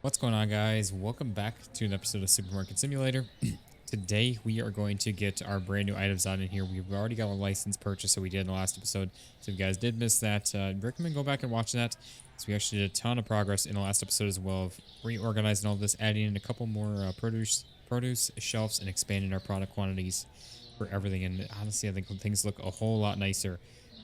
What's going on, guys? Welcome back to an episode of Supermarket Simulator. Today we are going to get our brand new items on in here. We've already got a license purchase that we did in the last episode. So if you guys did miss that, recommend go back and watch that. So we actually did a ton of progress in the last episode as well of reorganizing all this, adding in a couple more produce shelves and expanding our product quantities for everything. And honestly, I think things look a whole lot nicer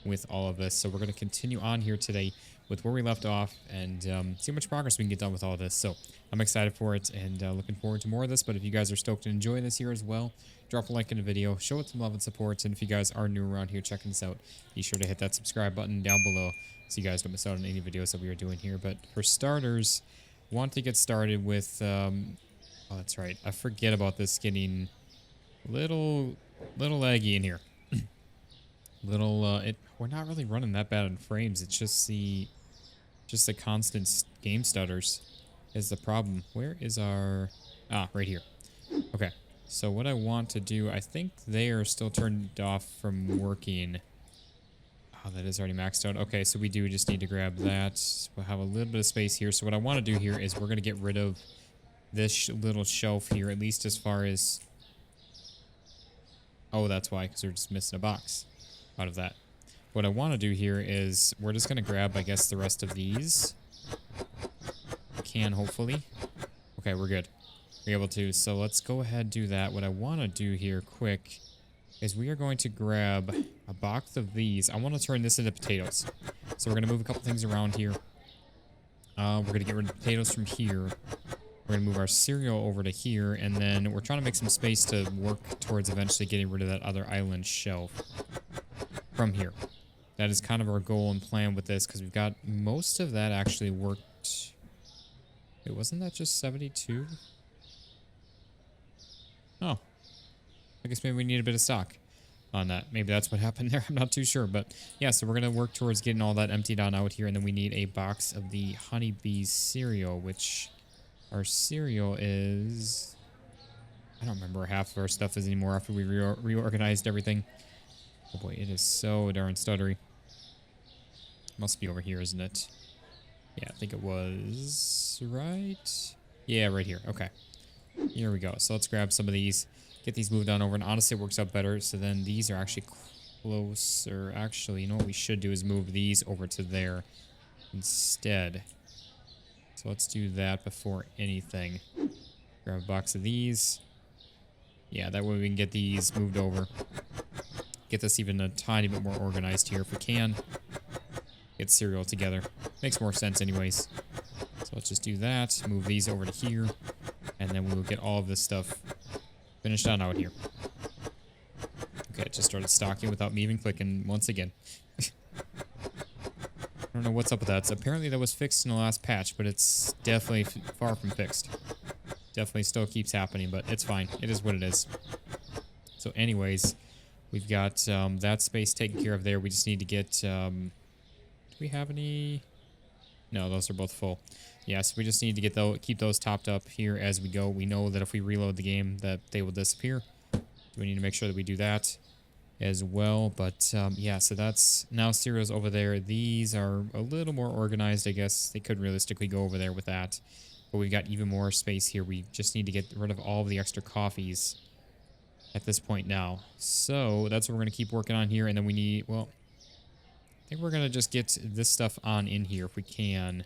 with all of this. So we're going to continue on here today with where we left off and see how much progress we can get done with all this. So I'm excited for it and looking forward to more of this. But if you guys are stoked and enjoying this here as well, drop a like in the video, show it some love and support. And if you guys are new around here checking this out, be sure to hit that subscribe button down below so you guys don't miss out on any videos that we are doing here. But for starters, want to get started with, oh, that's right. I forget about this getting little laggy in here. We're not really running that bad in frames. It's just the constant game stutters is the problem. Where is our... Ah, right here. Okay, so what I want to do, I think they are still turned off from working. Oh, that is already maxed out. Okay, so we do just need to grab that. We'll have a little bit of space here. So what I want to do here is we're going to get rid of this little shelf here, at least as far as... Oh, that's why, because we're just missing a box out of that. What I want to do here is we're just going to grab, I guess, the rest of these. We can, hopefully. Okay, we're good. We're able to. So let's go ahead and do that. What I want to do here quick is we are going to grab a box of these. I want to turn this into potatoes. So we're going to move a couple things around here. We're going to get rid of the potatoes from here. We're going to move our cereal over to here. And then we're trying to make some space to work towards eventually getting rid of that other island shelf from here. That is kind of our goal and plan with this, because we've got most of that actually worked. Wait, wasn't that just 72? Oh. I guess maybe we need a bit of stock on that. Maybe that's what happened there. I'm not too sure. But yeah, so we're going to work towards getting all that emptied on out here. And then we need a box of the honeybees cereal, which our cereal is... I don't remember where half of our stuff is anymore after we reorganized everything. Oh boy, it is so darn stuttery. Must be over here, isn't it? Yeah, I think it was right. Yeah, right here. Okay. Here we go. So let's grab some of these, get these moved on over, and honestly it works out better. So then these are actually closer. Actually, you know what we should do is move these over to there instead. So let's do that before anything. Grab a box of these. Yeah, that way we can get these moved over. Get this even a tiny bit more organized here if we can. Get cereal together. Makes more sense anyways. So let's just do that. Move these over to here. And then we will get all of this stuff finished on out here. Okay, it just started stocking without me even clicking once again. I don't know what's up with that. So apparently that was fixed in the last patch, but it's definitely far from fixed. Definitely still keeps happening, but it's fine. It is what it is. So anyways, we've got that space taken care of there. We just need to get... do we have any? No, those are both full. Yes, we just need to get keep those topped up here as we go. We know that if we reload the game that they will disappear. We need to make sure that we do that as well. But yeah, so that's now cereals over there. These are a little more organized, I guess. They could realistically go over there with that. But we've got even more space here. We just need to get rid of all of the extra coffees at this point now. So that's what we're going to keep working on here. And then we need, well... I think we're going to just get this stuff on in here if we can.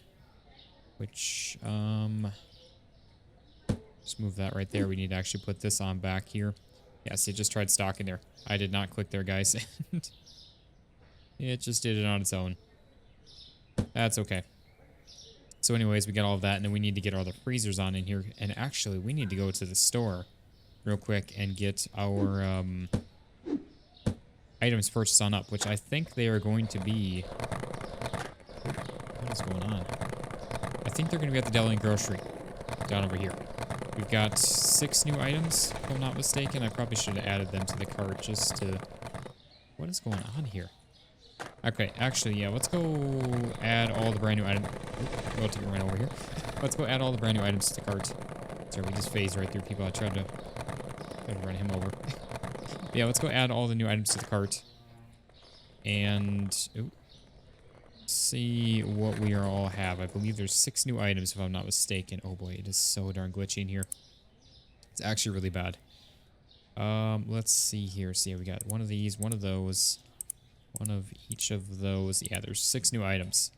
Which, just move that right there. We need to actually put this on back here. Yes, it just tried stocking there. I did not click there, guys. It just did it on its own. That's okay. So anyways, we got all of that, and then we need to get all the freezers on in here. And actually, we need to go to the store real quick and get our, items purchased on up, which I think they are going to be... What is going on? I think they're going to be at the deli and grocery down over here. We've got 6 new items, if I'm not mistaken. I probably should have added them to the cart just to... What is going on here? Okay, actually, yeah, let's go add all the brand new items. We'll take it right over here. Let's go add all the brand new items to the cart. Sorry, we just phased right through people. I tried to run him over. Yeah, let's go add all the new items to the cart. And... Ooh. see what we are all have. I believe there's 6 new items if I'm not mistaken. Oh boy, it is so darn glitchy in here. It's actually really bad. Let's see here. See, we got one of these, one of those, one of each of those. Yeah, there's 6 new items.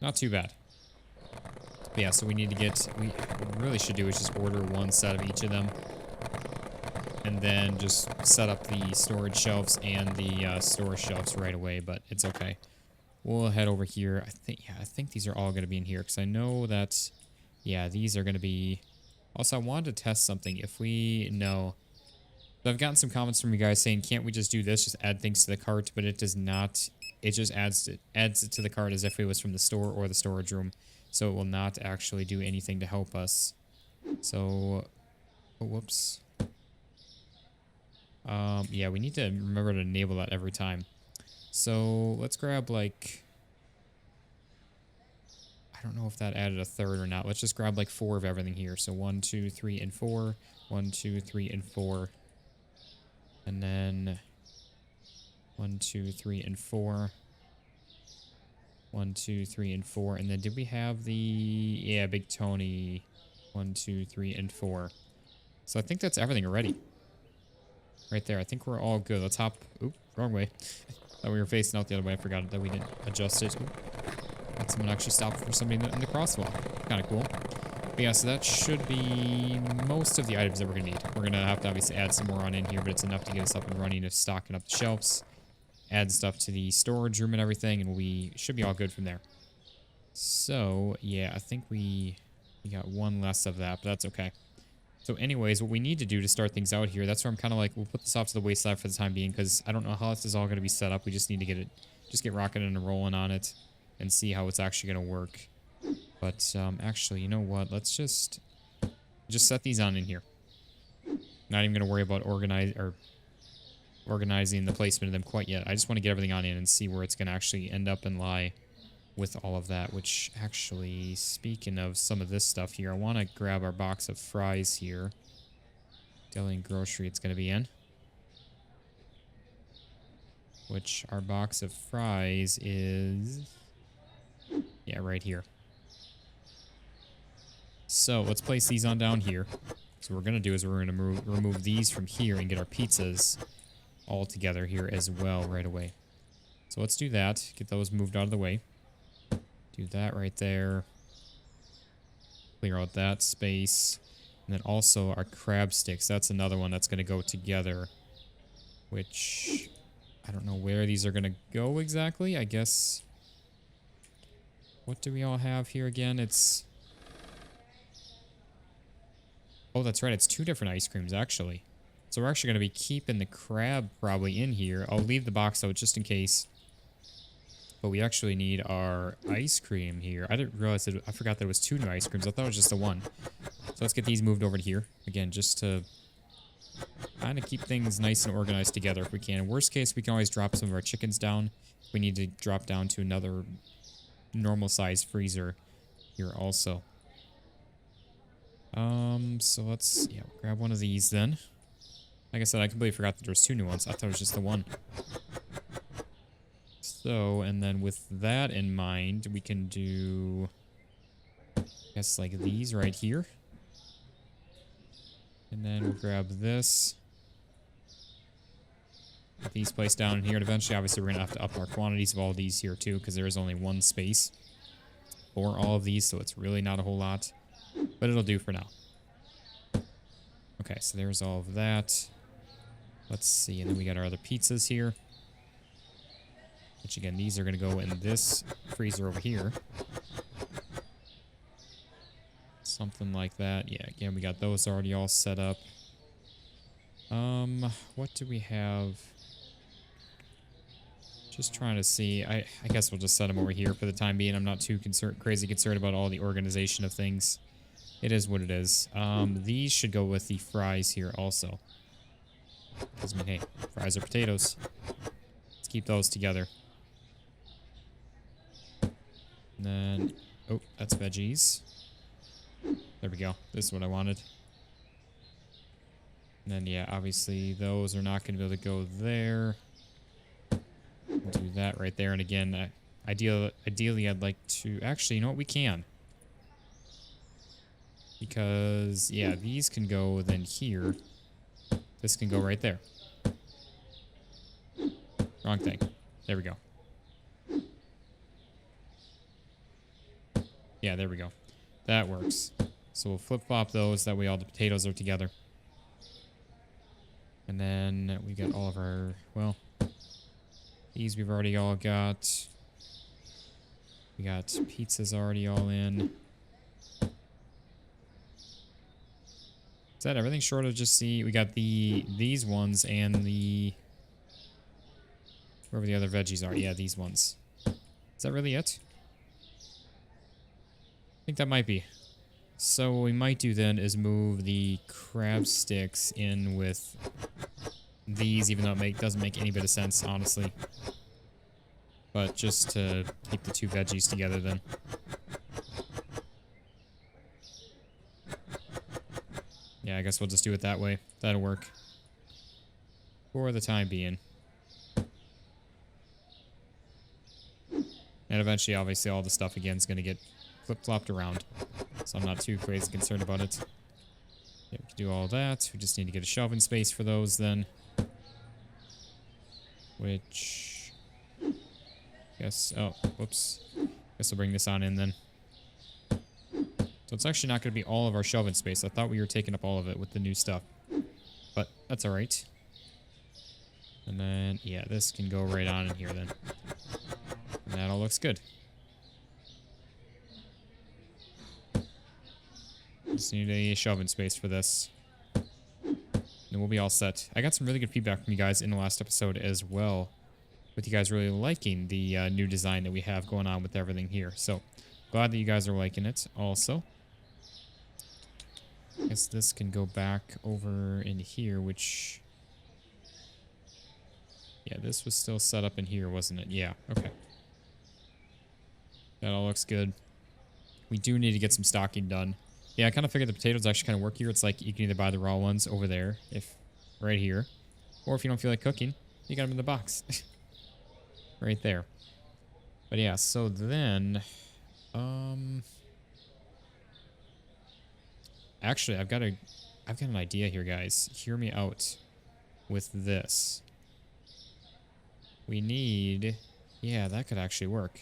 Not too bad. But yeah, so we need to get, what we really should do is just order one set of each of them. And then just set up the storage shelves and the storage shelves right away, but it's okay. We'll head over here. I think these are all going to be in here because I know that, yeah, these are going to be... Also, I wanted to test something. If we know... So I've gotten some comments from you guys saying, can't we just do this? Just add things to the cart, but it does not. It just adds it to the cart as if it was from the store or the storage room. So it will not actually do anything to help us. So, oh, whoops. Yeah, we need to remember to enable that every time. So let's grab like, I don't know if that added a third or not. Let's just grab like 4 of everything here. So 1, 2, 3, and 4. 1, 2, 3, and 4. And then 1, 2, 3, and 4. 1, 2, 3, and 4. And then did we have the, yeah, Big Tony. 1, 2, 3, and 4. So I think that's everything already. Right there. I think we're all good. Let's hop. Oop, wrong way. Thought we were facing out the other way. I forgot that we didn't adjust it. Let someone actually stop for somebody in the crosswalk. Kind of cool. But yeah, so that should be most of the items that we're going to need. We're going to have to obviously add some more on in here, but it's enough to get us up and running to stocking up the shelves. Add stuff to the storage room and everything, and we should be all good from there. So, yeah, I think we got one less of that, but that's okay. So anyways, what we need to do to start things out here, that's where I'm kind of like, we'll put this off to the wayside for the time being, because I don't know how this is all going to be set up. We just need to get it, just get rocking and rolling on it and see how it's actually going to work. But actually, you know what? Let's just set these on in here. Not even going to worry about organizing the placement of them quite yet. I just want to get everything on in and see where it's going to actually end up and lie with all of that, which actually, speaking of some of this stuff here, I want to grab our box of fries here. Deli and grocery it's going to be in. Which our box of fries is... yeah, right here. So let's place these on down here. So what we're going to do is we're going to remove these from here and get our pizzas all together here as well right away. So let's do that. Get those moved out of the way. Do that right there. Clear out that space. And then also our crab sticks. That's another one that's going to go together. Which, I don't know where these are going to go exactly. I guess... what do we all have here again? It's... oh, that's right. It's 2 different ice creams, actually. So we're actually going to be keeping the crab probably in here. I'll leave the box out just in case. But we actually need our ice cream here. I didn't realize that. I forgot there was 2 new ice creams. I thought it was just the 1. So let's get these moved over to here. Again, just to kind of keep things nice and organized together if we can. Worst case, we can always drop some of our chickens down. We need to drop down to another normal size freezer here also. So let's, yeah, grab one of these then. Like I said, I completely forgot that there was 2 new ones. I thought it was just the 1. So, and then with that in mind, we can do, I guess, like these right here. And then we'll grab this. Get these placed down in here. And eventually, obviously, we're going to have to up our quantities of all these here, too, because there is only 1 space for all of these, so it's really not a whole lot. But it'll do for now. Okay, so there's all of that. Let's see, and then we got our other pizzas here. Which, again, these are going to go in this freezer over here. Something like that. Yeah, again, we got those already all set up. What do we have? Just trying to see. I guess we'll just set them over here for the time being. I'm not too crazy concerned about all the organization of things. It is what it is. These should go with the fries here also. Because, I mean, hey, fries are potatoes. Let's keep those together. And then, oh, that's veggies. There we go. This is what I wanted. And then, yeah, obviously those are not going to be able to go there. We'll do that right there. And again, I Ideally, I'd like to... Actually, you know what? We can. Because, yeah, these can go then here. This can go right there. Wrong thing. There we go. Yeah, there we go. That works. So we'll flip-flop those. That way all the potatoes are together. And then we got all of our... Well, these we've already all got. We got pizzas already all in. Is that everything short of just the... We got these ones and the... Wherever the other veggies are. Yeah, these ones. Is that really it? I think that might be. So what we might do then is move the crab sticks in with these, even though it doesn't make any bit of sense, honestly. But just to keep the two veggies together then. Yeah, I guess we'll just do it that way. That'll work. For the time being. And eventually, obviously, all the stuff again is going to get flip-flopped around. So I'm not too crazy concerned about it. Yeah, we can do all that. We just need to get a shelving space for those then. Which... Guess... Oh, whoops. Guess I'll bring this on in then. So it's actually not going to be all of our shelving space. I thought we were taking up all of it with the new stuff. But that's alright. And then, yeah, this can go right on in here then. And that all looks good. Just need a shelving space for this. And we'll be all set. I got some really good feedback from you guys in the last episode as well. With you guys really liking the new design that we have going on with everything here. So, glad that you guys are liking it also. I guess this can go back over in here, which... Yeah, this was still set up in here, wasn't it? Yeah, okay. That all looks good. We do need to get some stocking done. Yeah, I kind of figured the potatoes actually kind of work here. It's like you can either buy the raw ones over there, right here. Or if you don't feel like cooking, you got them in the box. Right there. But yeah, so then... Actually, I've got an idea here, guys. Hear me out with this. We need... Yeah, that could actually work.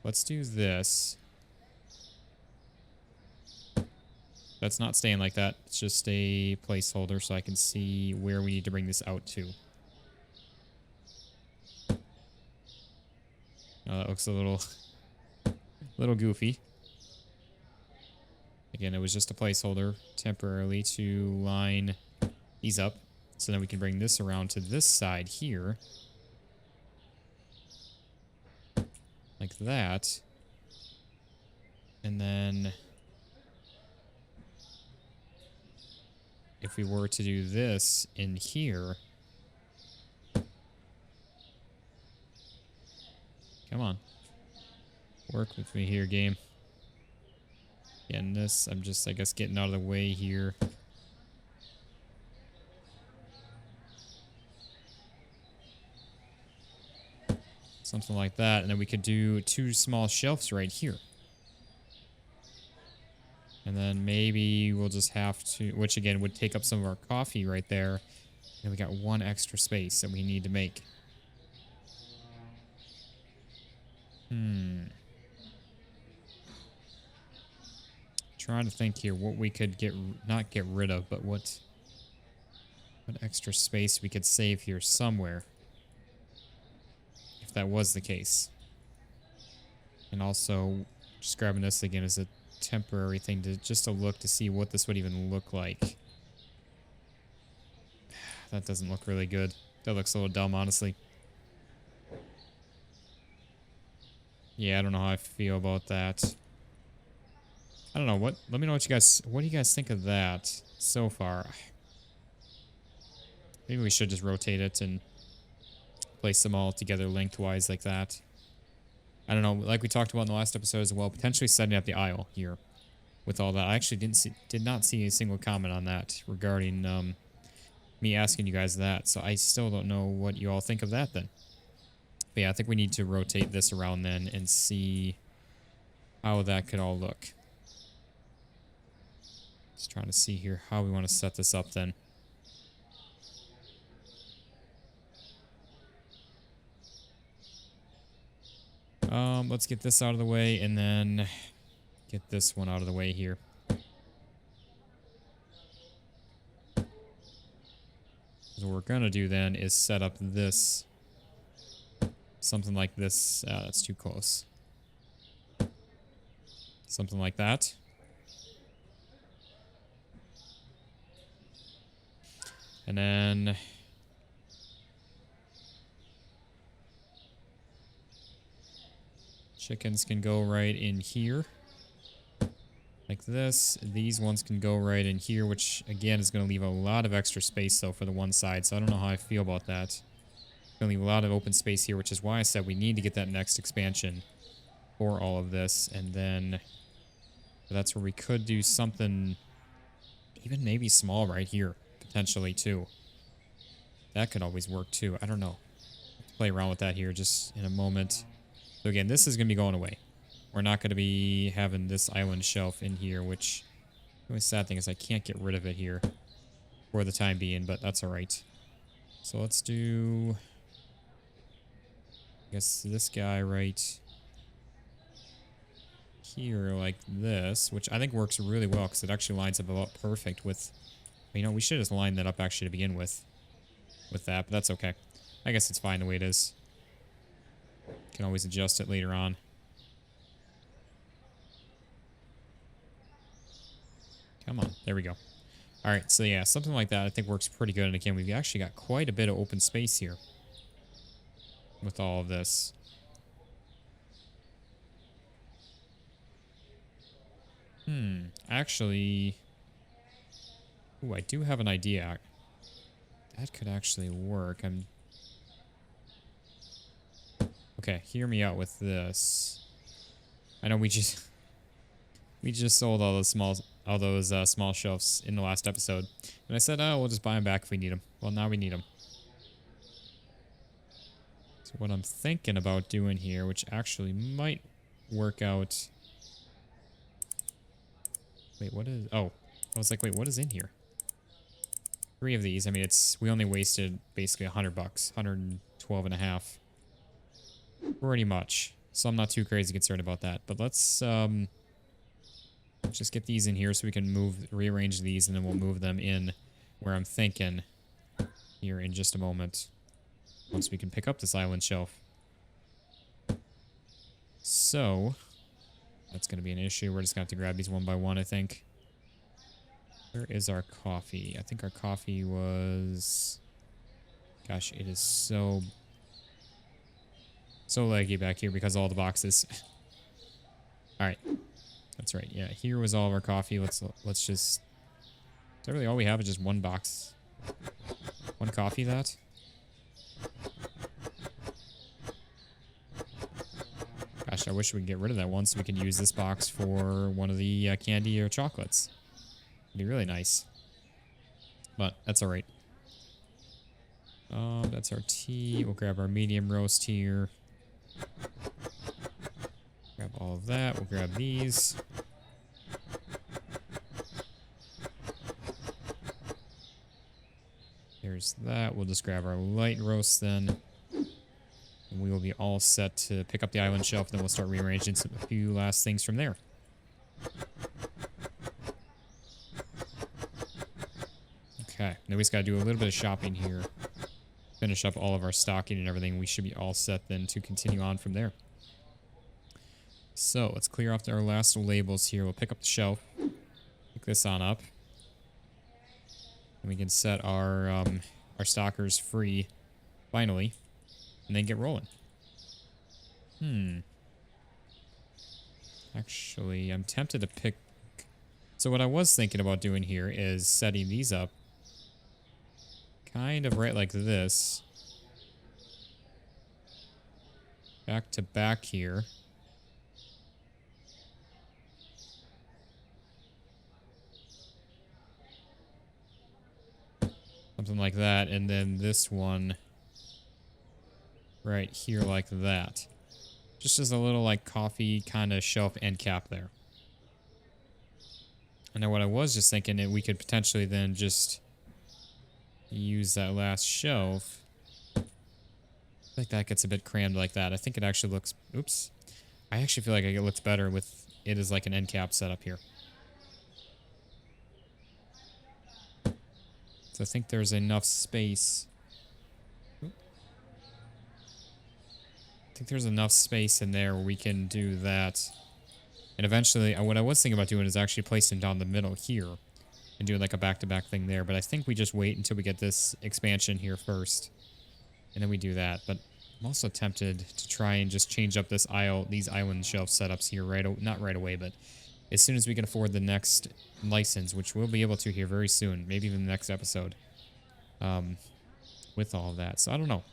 Let's do this. That's not staying like that. It's just a placeholder so I can see where we need to bring this out to. Oh, that looks a little goofy. Again, it was just a placeholder temporarily to line these up. So then we can bring this around to this side here. Like that. And then... if we were to do this in here... Come on. Work with me here, game. And this, I'm just, I guess, getting out of the way here. Something like that. And then we could do two small shelves right here. And then maybe we'll just have to, which again would take up some of our coffee right there. And we got one extra space that we need to make. Trying to think here what we could not get rid of, but what extra space we could save here somewhere. If that was the case. And also, just grabbing this again as a temporary thing to just to look to see what this would even look like. That doesn't look really good. That looks a little dumb, honestly. Yeah, I don't know how I feel about that. I don't know what. Let me know what do you guys think of that so far? Maybe we should just rotate it and place them all together lengthwise like that. I don't know. Like we talked about in the last episode as well, potentially setting up the aisle here with all that. I actually did not see a single comment on that regarding me asking you guys that. So I still don't know what you all think of that then. But yeah, I think we need to rotate this around then and see how that could all look. Just trying to see here how we want to set this up then. Let's get this out of the way and then get this one out of the way here. So what we're going to do then is set up this, something like this. That's too close. Something like that. And then chickens can go right in here. Like this. These ones can go right in here, which again is going to leave a lot of extra space though for the one side. So I don't know how I feel about that. Going to leave a lot of open space here, which is why I said we need to get that next expansion for all of this. And then that's where we could do something even maybe small right here, potentially too. That could always work too. I don't know. Let's play around with that here just in a moment. So again, this is going to be going away. We're not going to be having this island shelf in here, which the only sad thing is I can't get rid of it here for the time being, but that's all right. So let's do, I guess, this guy right here like this, which I think works really well because it actually lines up about perfect with, you know, we should have just lined that up actually to begin with that, but that's okay. I guess it's fine the way it is. Can always adjust it later on. Come on, there we go. All right, so yeah, something like that I think works pretty good. And again, we've actually got quite a bit of open space here with all of this. Actually, ooh, I do have an idea. That could actually work. Okay, hear me out with this. I know we just sold all those small shelves in the last episode, and I said, oh, we'll just buy them back if we need them. Well, now we need them. So what I'm thinking about doing here, which actually might work out. Wait, what is? Oh, I was like, wait, what is in here? 3 of these. I mean, we only wasted basically $100, 112 and a half. Pretty much. So I'm not too crazy concerned about that. But let's just get these in here so we can rearrange these, and then we'll move them in where I'm thinking here in just a moment. Once we can pick up this island shelf. So that's going to be an issue. We're just going to have to grab these one by one, I think. Where is our coffee? I think our coffee was... Gosh, it is so laggy back here because of all the boxes. All right. That's right. Yeah, here was all of our coffee. Let's just... Is that really all we have is just one box? One coffee, that? Gosh, I wish we could get rid of that one so we can use this box for one of the candy or chocolates. It'd be really nice. But that's all right. That's our tea. We'll grab our medium roast here. Grab all of that. We'll grab these. There's that. We'll just grab our light roast then. And we will be all set to pick up the island shelf. Then we'll start rearranging a few last things from there. Okay. Now we just got to do a little bit of shopping here. Finish up all of our stocking and everything. We should be all set then to continue on from there. So let's clear off our last labels here. We'll pick up the shelf. Pick this on up. And we can set our stockers free finally. And then get rolling. Actually, I'm tempted to pick... So what I was thinking about doing here is setting these up kind of right like this. Back to back here. Something like that. And then this one right here like that. Just as a little like coffee kind of shelf end cap there. And then what I was just thinking that we could potentially then just use that last shelf. I think that gets a bit crammed like that. I think it actually looks, oops. I actually feel like it looks better with it as like an end cap setup here. So I think there's enough space. I think there's enough space in there where we can do that. And eventually, what I was thinking about doing is actually placing down the middle here and doing like a back-to-back thing there. But I think we just wait until we get this expansion here first. And then we do that. But I'm also tempted to try and just change up this these island shelf setups here not right away, but as soon as we can afford the next license, which we'll be able to here very soon, maybe even the next episode, with all of that. So I don't know.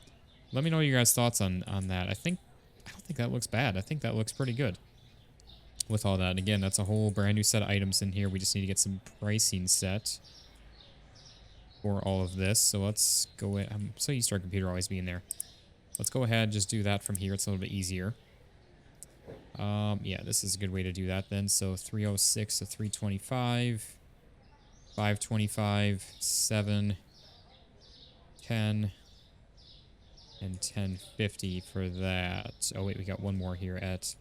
Let me know your guys' thoughts on that. I don't think that looks bad. I think that looks pretty good with all that. Again, that's a whole brand new set of items in here. We just need to get some pricing set for all of this. So let's go ahead. I'm so used to our computer always being there. Let's go ahead and just do that from here. It's a little bit easier. Yeah, this is a good way to do that then. So 306 to 325, 525, 7, 10, and 1050 for that. Oh wait, we got one more here at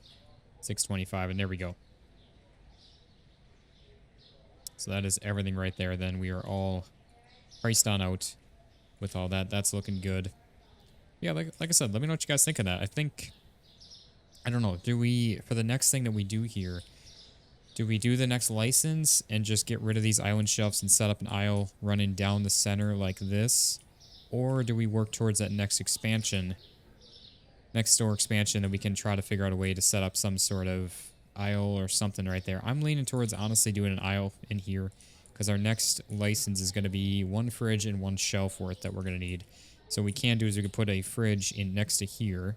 625, and there we go. So that is everything right there. Then we are all priced on out with all that. That's looking good. Yeah, like I said, let me know what you guys think of that. I don't know, for the next thing that we do here, do we do the next license and just get rid of these island shelves and set up an aisle running down the center like this? Or do we work towards that next store expansion, that we can try to figure out a way to set up some sort of aisle or something right there? I'm leaning towards honestly doing an aisle in here, because our next license is going to be one fridge and one shelf worth that we're going to need. So what we can do is we could put a fridge in next to here,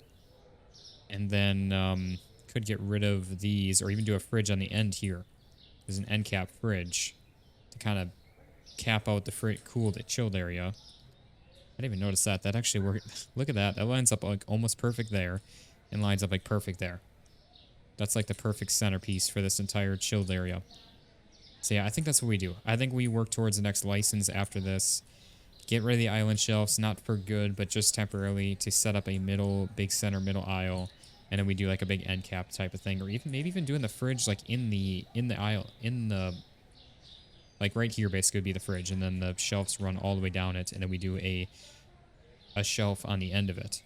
and then could get rid of these, or even do a fridge on the end here. There's an end cap fridge to kind of cap out the cooled, chilled area. I didn't even notice that. That actually worked. Look at that. That lines up like almost perfect there, and lines up like perfect there. That's like the perfect centerpiece for this entire chilled area. So yeah, I think that's what we do. I think we work towards the next license after this. Get rid of the island shelves, not for good, but just temporarily to set up a big center middle aisle. And then we do like a big end cap type of thing, or maybe even doing the fridge like in the aisle, like right here basically would be the fridge, and then the shelves run all the way down it, and then we do a shelf on the end of it.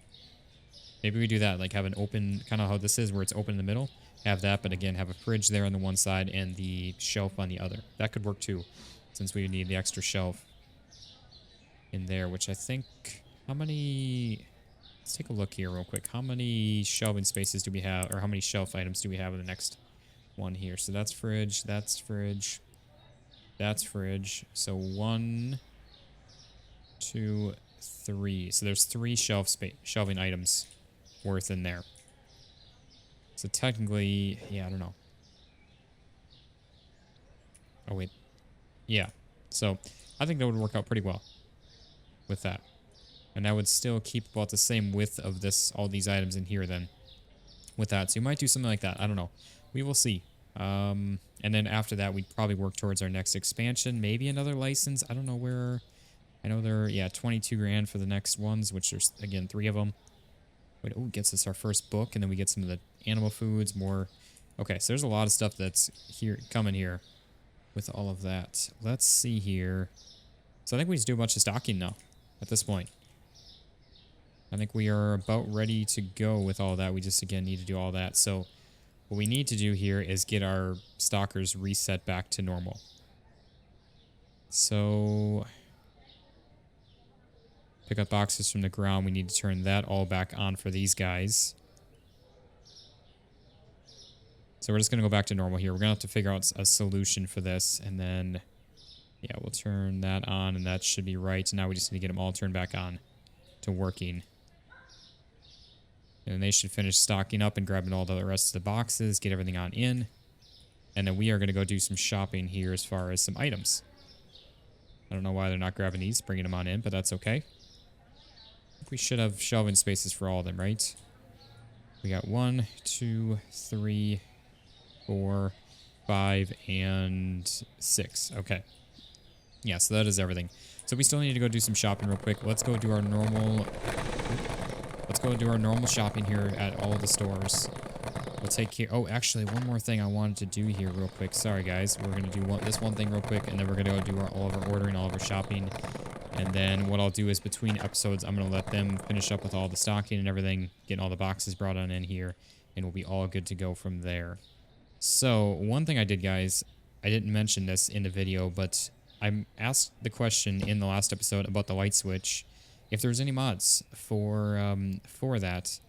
Maybe we do that, like have an open, kind of how this is, where it's open in the middle. Have that, but again, have a fridge there on the one side and the shelf on the other. That could work too, since we need the extra shelf in there, which I think, how many... Let's take a look here real quick. How many shelving spaces do we have, or how many shelf items do we have in the next one here? So that's fridge, that's fridge, that's fridge. So 1, 2, 3. So there's 3 shelving items worth in there. So technically, yeah, I don't know. Oh, wait. Yeah. So I think that would work out pretty well with that. And that would still keep about the same width of all these items in here then with that. So you might do something like that. I don't know. We will see. And then after that, we'd probably work towards our next expansion. Maybe another license. I don't know where. I know there are, yeah, 22 grand for the next ones, which there's, again, 3 of them. Wait, oh, gets us our first book, and then we get some of the animal foods, more. Okay, so there's a lot of stuff that's coming here with all of that. Let's see here. So I think we just do a bunch of stocking now at this point. I think we are about ready to go with all that. We just, again, need to do all that. So what we need to do here is get our stockers reset back to normal. So pick up boxes from the ground. We need to turn that all back on for these guys. So we're just going to go back to normal here. We're going to have to figure out a solution for this. And then, yeah, we'll turn that on, and that should be right. Now we just need to get them all turned back on to working. And they should finish stocking up and grabbing all the rest of the boxes, get everything on in. And then we are going to go do some shopping here as far as some items. I don't know why they're not grabbing these, bringing them on in, but that's okay. We should have shelving spaces for all of them, right? We got 1, 2, 3, 4, 5, and 6. Okay. Yeah, so that is everything. So we still need to go do some shopping real quick. Let's go do our normal... Let's go do our normal shopping here at all of the stores. We'll take care... Oh, actually, one more thing I wanted to do here real quick. Sorry, guys. We're going to do this one thing real quick, and then we're going to go do all of our ordering, all of our shopping. And then what I'll do is between episodes, I'm going to let them finish up with all the stocking and everything, getting all the boxes brought on in here, and we'll be all good to go from there. So, one thing I did, guys, I didn't mention this in the video, but I asked the question in the last episode about the light switch, if there's any mods for that.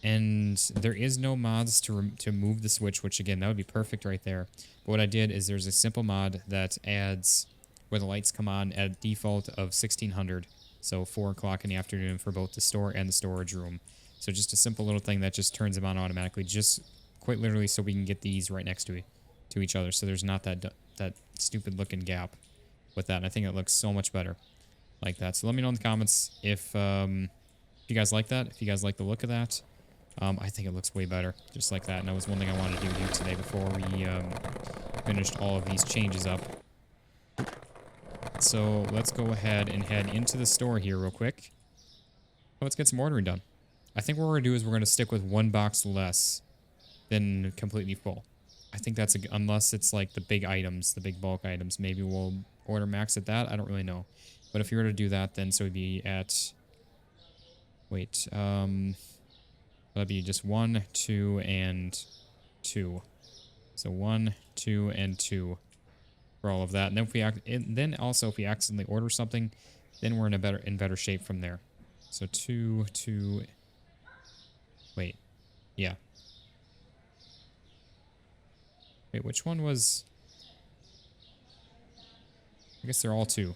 And there is no mods to move the switch, which again, that would be perfect right there. But what I did is there's a simple mod that adds where the lights come on at default of 1600. So 4 o'clock in the afternoon for both the store and the storage room. So just a simple little thing that just turns them on automatically, just quite literally so we can get these right next to each other. So there's not that stupid looking gap with that. And I think it looks so much better like that. So let me know in the comments if you guys like that, if you guys like the look of that. I think it looks way better, just like that. And that was one thing I wanted to do today before we finished all of these changes up. So let's go ahead and head into the store here real quick. Let's get some ordering done. I think what we're going to do is we're going to stick with 1 box less than completely full. I think that's, unless it's like the big items, the big bulk items, maybe we'll order max at that. I don't really know. But if you were to do that, then so it'd be at, wait, that'd be just 1, 2, and 2. So 1, 2, and 2 for all of that. And then if if we accidentally order something, then we're in better shape from there. So 2, 2. Wait, yeah. Wait, which one was? I guess they're all 2.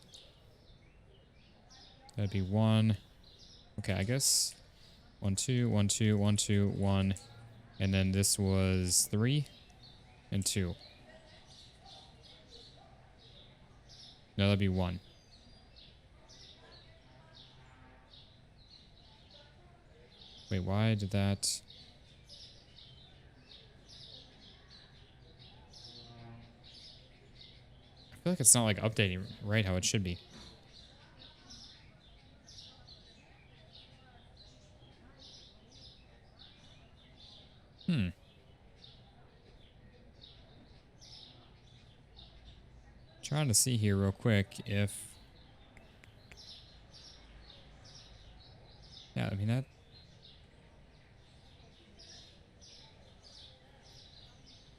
That'd be 1. Okay, I guess 1, 2, 1, 2, 1, 2, 1, and then this was 3 and 2. No, that'd be 1. Wait, why did that? I feel like it's not like updating right how it should be. Trying to see here real quick if... Yeah, I mean that...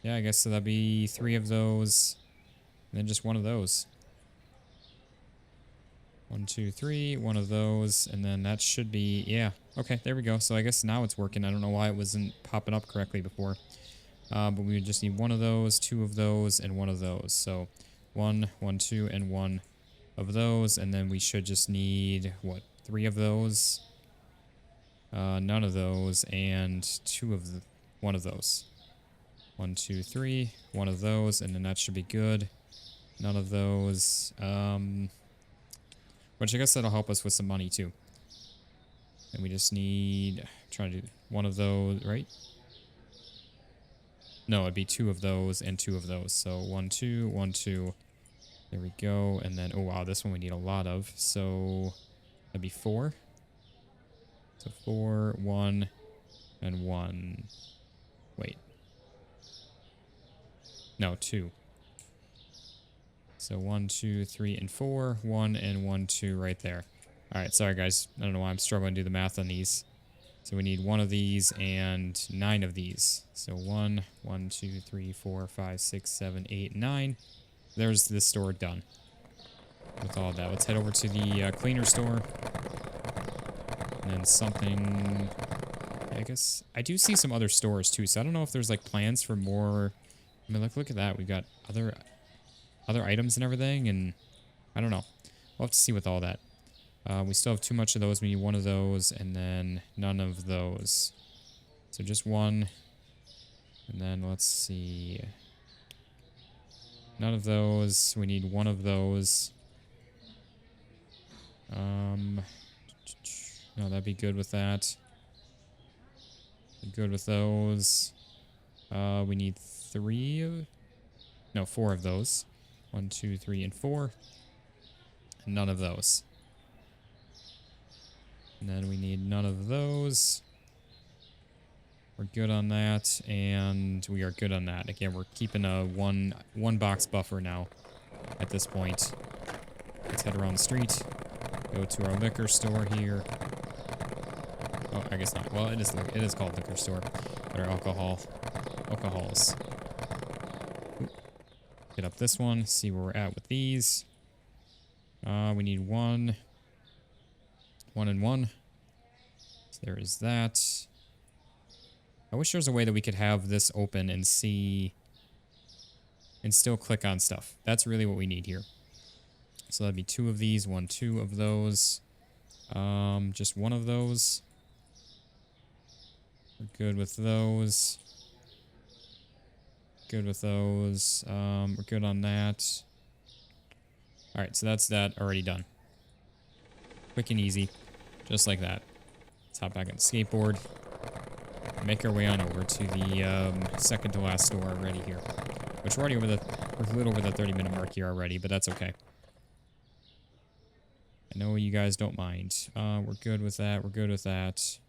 Yeah, I guess so that'd be 3 of those, and then just 1 of those. 1, 2, 3, 1 of those, and then that should be... Yeah, okay, there we go. So I guess now it's working. I don't know why it wasn't popping up correctly before. But we would just need 1 of those, 2 of those, and 1 of those. So 1, 1, 2, and 1 of those, and then we should just need, what, 3 of those? None of those, and 1 of those. 1, 2, 3, 1 of those, and then that should be good. None of those, which I guess that'll help us with some money too. And we just need, trying to do 1 of those, right? No, it'd be 2 of those and 2 of those. So 1, 2, 1, 2. There we go. And then, oh wow, this one we need a lot of. So that'd be 4. So 4, 1, and 1. Wait. No, 2. So 1, 2, 3, and 4. 1 and 1, 2 right there. All right, sorry guys. I don't know why I'm struggling to do the math on these. So we need 1 of these and 9 of these. So 1, 1, 2, 3, 4, 5, 6, 7, 8, 9. There's this store done with all that. Let's head over to the cleaner store. And then something... I guess... I do see some other stores too, so I don't know if there's like plans for more... I mean, look at that. We've got other items and everything, and I don't know. We'll have to see with all that. We still have too much of those. We need 1 of those, and then none of those. So just 1. And then let's see. None of those. We need 1 of those. No, that'd be good with that. Be good with those. We need 4 of those. 1, 2, 3, and 4. And none of those. And then we need none of those. We're good on that, and we are good on that. Again, we're keeping a one box buffer now at this point. Let's head around the street. Go to our liquor store here. Oh, I guess not. Well, it is called liquor store. But our alcohols. Ooh. Get up this one. See where we're at with these. We need 1. 1 and 1. So there is that. I wish there was a way that we could have this open and see and still click on stuff. That's really what we need here. So that'd be 2 of these, 1, 2 of those. Just 1 of those. We're good with those. Good with those. We're good on that. Alright, so that's that already done. Quick and easy. Just like that. Let's hop back on the skateboard. Make our way on over to the second to last store already here. Which we're already we're a little over the 30-minute mark here already, but that's okay. I know you guys don't mind. We're good with that. We're good with that.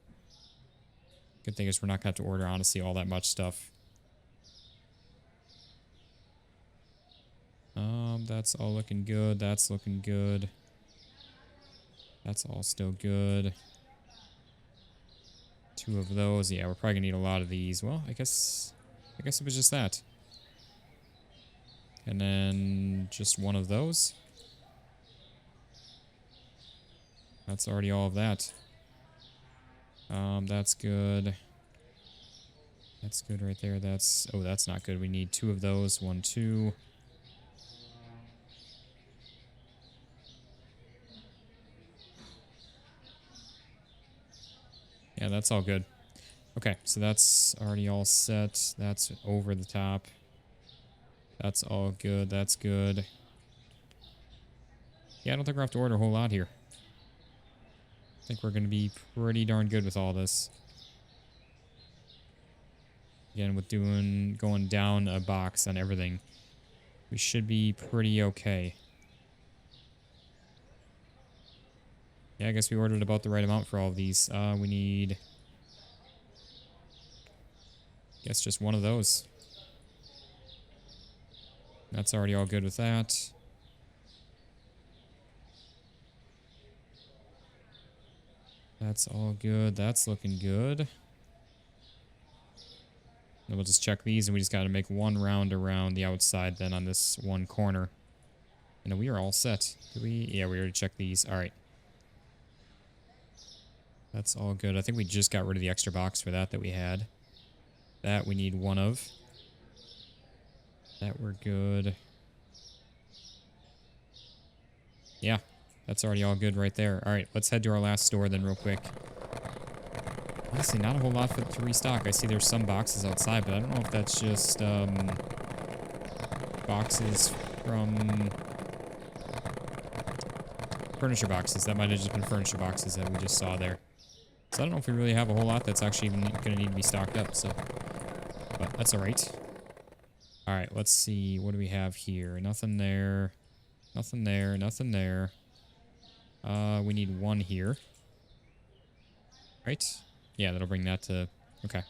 Good thing is we're not going to have to order, honestly, all that much stuff. That's all looking good. That's looking good. That's all still good. 2 of those. Yeah, we're probably gonna need a lot of these. Well, I guess it was just that. And then just 1 of those. That's already all of that. That's good. That's good right there. Oh, that's not good. We need 2 of those. 1, 2. Yeah, that's all good. Okay, so that's already all set. That's over the top. That's all good. That's good. Yeah, I don't think we're going to have to order a whole lot here. I think we're going to be pretty darn good with all this. Again, with going down a box on everything, we should be pretty okay. Yeah, I guess we ordered about the right amount for all of these. We need, I guess, just 1 of those. That's already all good with that. That's all good. That's looking good. Then we'll just check these, and we just got to make 1 round around the outside then on this 1 corner. And we are all set. Did we? Yeah, we already checked these. All right. That's all good. I think we just got rid of the extra box for that we had. That we need 1 of. That we're good. Yeah, that's already all good right there. All right, let's head to our last store then real quick. Honestly, not a whole lot to restock. I see there's some boxes outside, but I don't know if that's just boxes from furniture boxes. That might have just been furniture boxes that we just saw there. So I don't know if we really have a whole lot that's actually even going to need to be stocked up. So, but that's all right. All right, let's see. What do we have here? Nothing there. Nothing there. Nothing there. We need 1 here. Right? Yeah, that'll bring that to... Okay.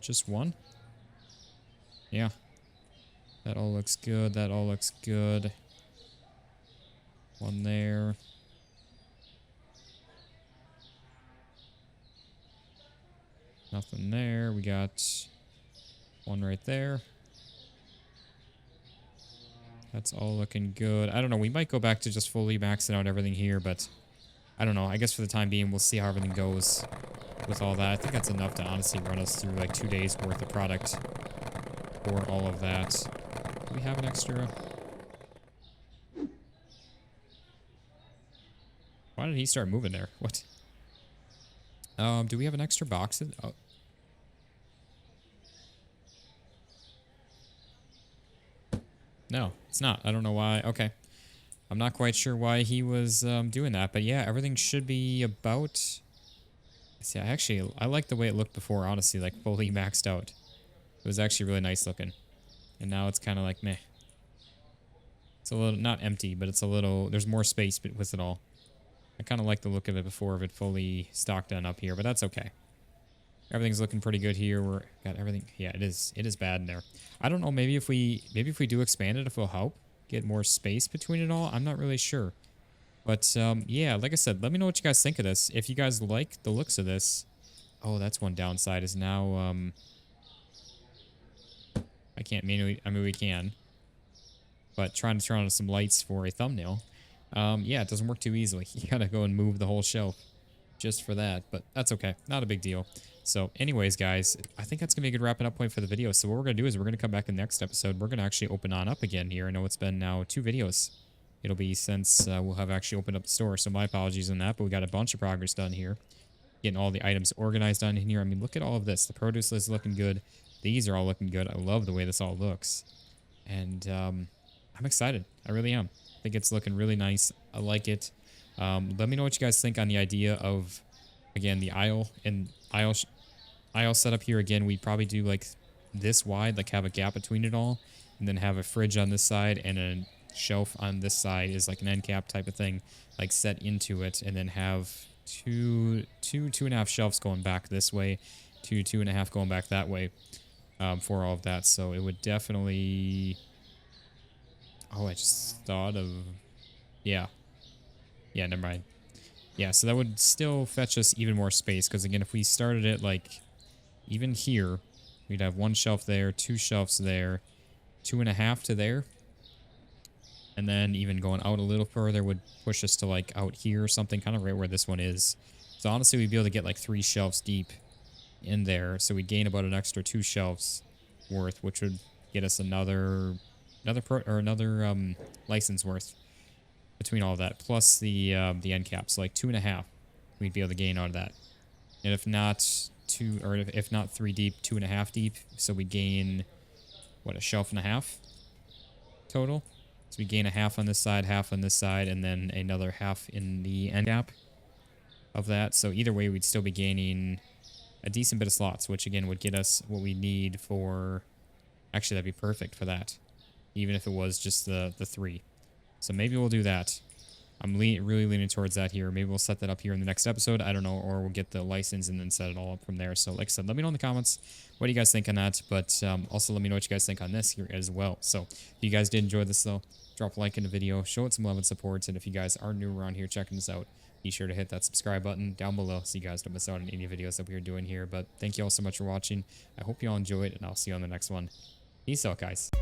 Just 1? Yeah. That all looks good. That all looks good. 1 there. Nothing there. We got 1 right there. That's all looking good. I don't know. We might go back to just fully maxing out everything here, but I don't know. I guess for the time being, we'll see how everything goes with all that. I think that's enough to honestly run us through like 2 days worth of product for all of that. Do we have an extra? Why did he start moving there? What? Do we have an extra box? Oh. No, it's not. I don't know why. Okay. I'm not quite sure why he was doing that, but yeah, everything should be about... See, I like the way it looked before, honestly, like fully maxed out. It was actually really nice looking. And now it's kind of like meh. It's a little, not empty, but it's a little, there's more space with it all. I kind of like the look of it before of it fully stocked done up here, but that's okay. Everything's looking pretty good here. We're got everything. Yeah, it is bad in there. I don't know, maybe if we do expand it, if it'll help get more space between it all. I'm not really sure. But yeah, like I said, let me know what you guys think of this. If you guys like the looks of this. Oh, that's one downside is now I can't manually, I mean we can. But trying to turn on some lights for a thumbnail. Yeah, it doesn't work too easily. You gotta go and move the whole shelf just for that, but that's okay. Not a big deal. So anyways, guys, I think that's gonna be a good wrapping up point for the video. So what we're gonna do is we're gonna come back in the next episode. We're gonna actually open on up again here. I know it's been now 2 videos. It'll be since we'll have actually opened up the store. So my apologies on that, but we got a bunch of progress done here. Getting all the items organized on in here. I mean, look at all of this. The produce list is looking good. These are all looking good. I love the way this all looks. And I'm excited. I really am. I think it's looking really nice. I like it. Let me know what you guys think on the idea of, again, the aisle setup here. Again, we probably do like this wide, like have a gap between it all, and then have a fridge on this side and a shelf on this side is like an end cap type of thing, like set into it, and then have two and a half shelves going back this way, two and a half going back that way, for all of that. So it would definitely... Oh, I just thought of... Yeah, never mind. Yeah, so that would still fetch us even more space, because again, if we started it like even here, we'd have 1 shelf there, 2 shelves there, 2.5 to there, and then even going out a little further would push us to like out here or something, kind of right where this one is. So honestly, we'd be able to get like 3 shelves deep in there, so we'd gain about an extra 2 shelves worth, which would get us another license worth between all of that, plus the end caps, so like 2.5 we'd be able to gain out of that. And if not 2, or if not 3 deep, 2.5 deep, so we gain what, a shelf and a half total. So we gain a half on this side, half on this side, and then another half in the end cap of that. So either way, we'd still be gaining a decent bit of slots, which again would get us what we need for... Actually, that'd be perfect for that, even if it was just the 3. So maybe we'll do that. I'm really leaning towards that here. Maybe we'll set that up here in the next episode. I don't know, or we'll get the license and then set it all up from there. So like I said, let me know in the comments what do you guys think on that. But also let me know what you guys think on this here as well. So if you guys did enjoy this though, drop a like in the video, show it some love and support. And if you guys are new around here checking this out, be sure to hit that subscribe button down below so you guys don't miss out on any videos that we're doing here. But thank you all so much for watching. I hope you all enjoyed, and I'll see you on the next one. Peace out, guys.